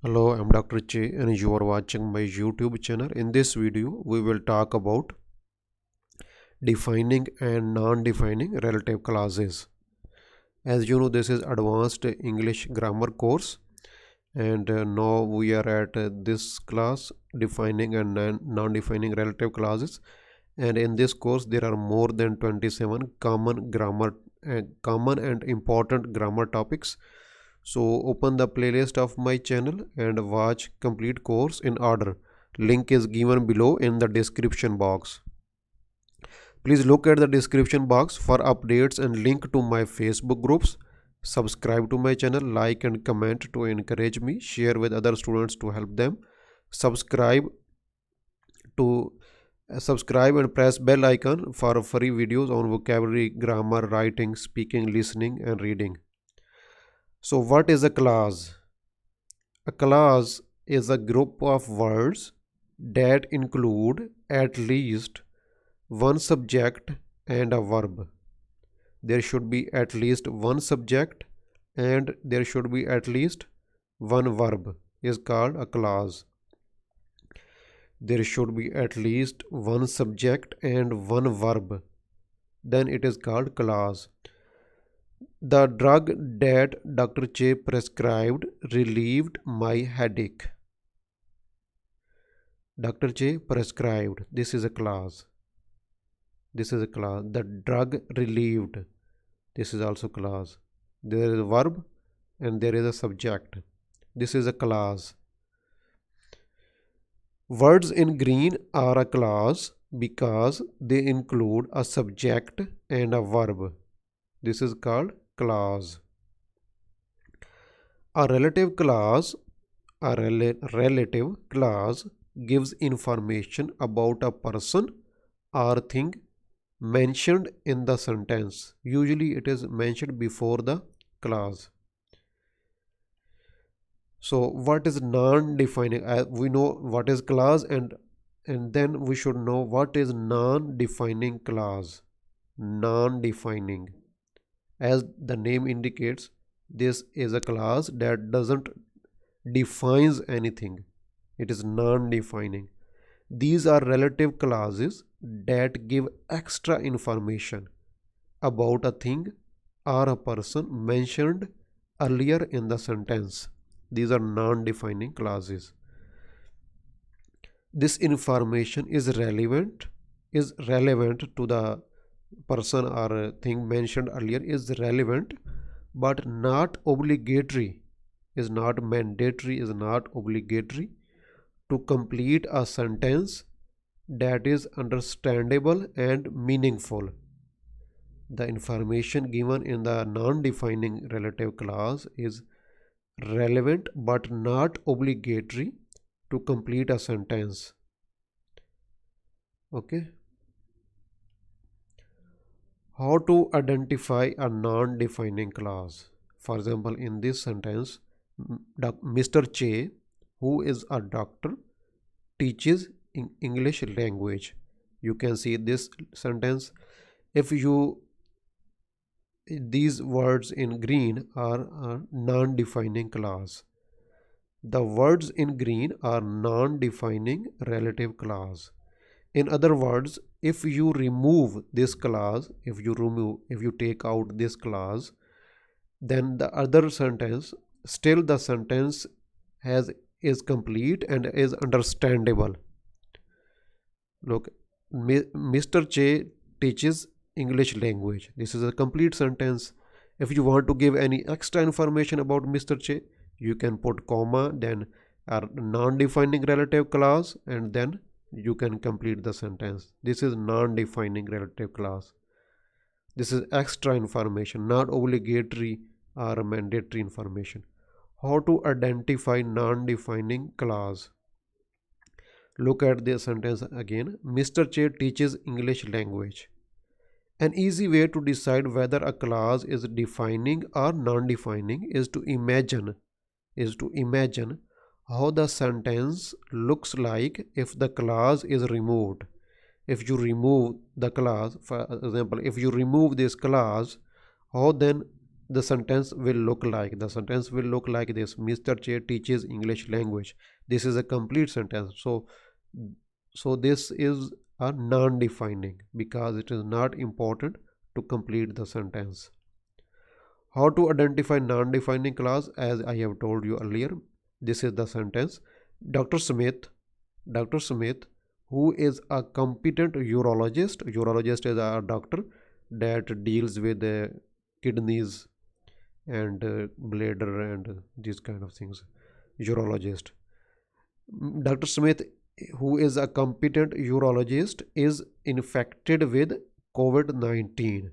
Hello, I'm Dr. Che and you are watching my YouTube channel. In this video, we will talk about defining and non-defining relative clauses. As you know, this is advanced English grammar course and now we are at this class defining and non-defining relative clauses, and in this course there are more than 27 common and important grammar topics. So open the playlist of my channel and watch complete course in order. Link is given below in the description box. Please look at the description box for updates and link to my Facebook groups. Subscribe to my channel, like and comment to encourage me. Share with other students to help them. Subscribe to subscribe and press bell icon for free videos on vocabulary, grammar, writing, speaking, listening and reading. So what is a clause? A clause is a group of words that include at least one subject and a verb. There should be at least one subject and there should be at least one verb is called a clause. There should be at least one subject and one verb, then it is called clause. The drug that Dr. Che prescribed relieved my headache. Dr. Che prescribed. This is a clause. This is a clause. The drug relieved. This is also clause. There is a verb and there is a subject. This is a clause. Words in green are a clause because they include a subject and a verb. This is called clause. A relative clause gives information about a person or thing mentioned in the sentence. Usually it is mentioned before the clause. So what is non-defining? We know what is clause and then we should know what is non-defining clause. Non-defining, as the name indicates, this is a clause that doesn't defines anything. It is non-defining. These are relative clauses that give extra information about a thing or a person mentioned earlier in the sentence. These are non-defining clauses. This information is relevant to the person or thing mentioned earlier, is relevant but not obligatory, is not mandatory, is not obligatory to complete a sentence that is understandable and meaningful. The information given in the non-defining relative clause is relevant but not obligatory to complete a sentence. Okay. How to identify a non-defining clause? For example, in this sentence, Mr. Che, who is a doctor, teaches English language. You can see this sentence. If you these words in green are a non-defining clause. The words in green are non-defining relative clause. In other words, if you remove this clause, if you take out this clause, then the other sentence, still the sentence is complete and is understandable. Look, Mr. Che teaches English language. This is a complete sentence. If you want to give any extra information about Mr. Che, you can put comma, then a non-defining relative clause, and then you can complete the sentence. This is non-defining relative clause. This is extra information, not obligatory or mandatory information. How to identify non-defining clause? Look at this sentence again. Mr. Che teaches English language. An easy way to decide whether a clause is defining or non-defining is to imagine how the sentence looks like if the clause is removed. If you remove the clause, for example, if you remove this clause, how then the sentence will look like. The sentence will look like this: Mr. Che teaches English language. This is a complete sentence. So this is a non-defining because it is not important to complete the sentence. How to identify non-defining clause? As I have told you earlier, this is the sentence: Dr. Smith, Dr. Smith, who is a competent urologist. Urologist is a doctor that deals with the kidneys and bladder and these kind of things. Urologist. Dr. Smith, who is a competent urologist, is infected with COVID-19.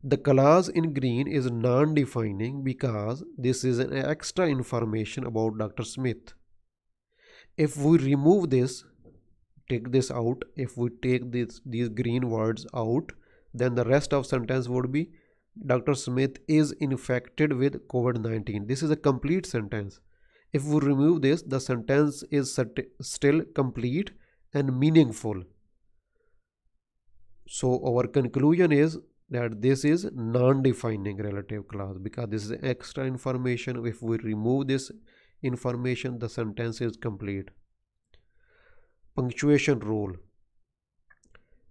The clause in green is non-defining because this is an extra information about Dr. Smith. If we remove this, take this out, if we take these green words out, then the rest of sentence would be Dr. Smith is infected with COVID-19. This is a complete sentence. If we remove this, the sentence is still complete and meaningful. So our conclusion is that this is non-defining relative clause because this is extra information. If we remove this information, the sentence is complete. Punctuation rule.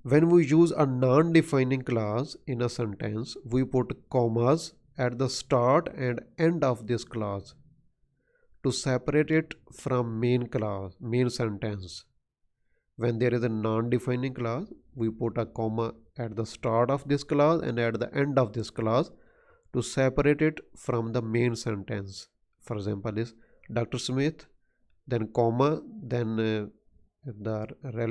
When we use a non-defining clause in a sentence, we put commas at the start and end of this clause to separate it from main sentence. When there is a non-defining clause, we put a comma at the start of this clause and at the end of this clause to separate it from the main sentence. For example, is Dr. Smith, then comma, then the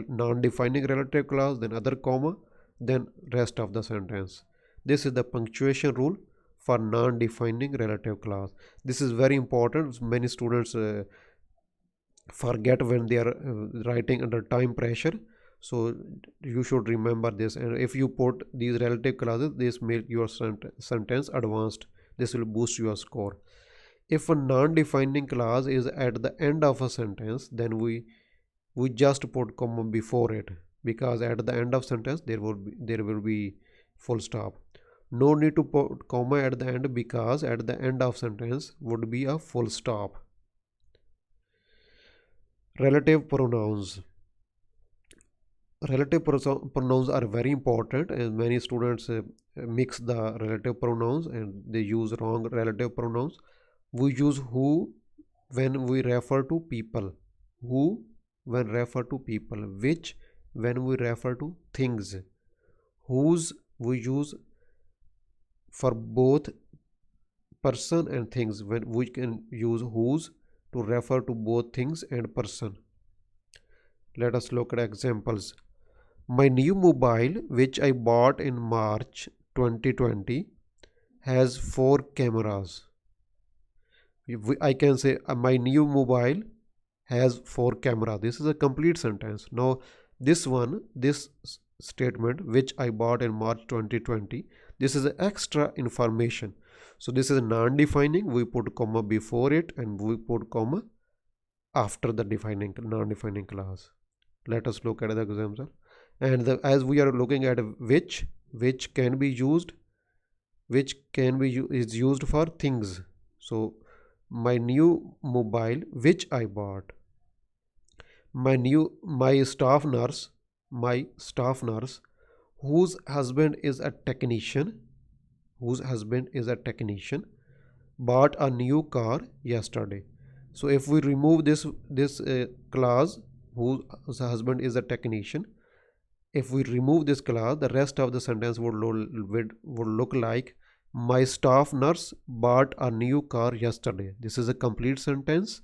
non-defining relative clause, then other comma, then rest of the sentence. This is the punctuation rule for non-defining relative clause. This is very important. Many students forget when they are writing under time pressure, so you should remember this. And if you put these relative clauses, this make your sentence advanced. This will boost your score. If a non-defining clause is at the end of a sentence, then we just put comma before it, because at the end of sentence there will be full stop. No need to put comma at the end because at the end of sentence would be a full stop. Relative pronouns. Relative pronouns are very important, and many students mix the relative pronouns and they use wrong relative pronouns. We use who when we refer to people, who when refer to people, which when we refer to things, whose we use for both person and things. When we can use whose to refer to both things and person. Let us look at examples. My new mobile, which I bought in March 2020, has 4 cameras. I can say my new mobile has 4 cameras. This is a complete sentence. Now this statement, which I bought in March 2020, this is extra information. So this is non-defining. We put comma before it and we put comma after the non-defining clause. Let us look at the example. And as we are looking at which can be used, is used for things. So my new mobile which I bought. My staff nurse whose husband is a technician, bought a new car yesterday. So if we remove this clause, whose husband is a technician, if we remove this clause, the rest of the sentence would look like my staff nurse bought a new car yesterday. This is a complete sentence,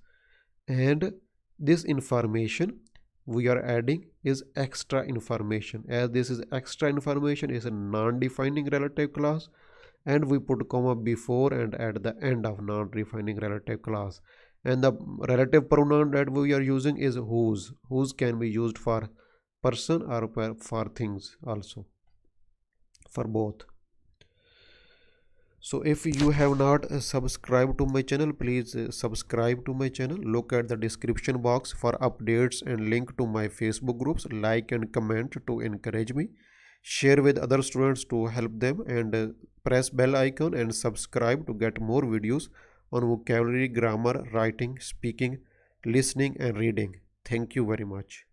and this information we are adding is extra information. As this is extra information, is a non-defining relative clause, and we put comma before and at the end of non-defining relative clause. And the relative pronoun that we are using is whose. Whose can be used for person or for things also, for both. So if you have not subscribed to my channel, please subscribe to my channel. Look at the description box for updates and link to my Facebook groups. Like and comment to encourage me. Share with other students to help them, and press bell icon and subscribe to get more videos on vocabulary, grammar, writing, speaking, listening and reading. Thank you very much.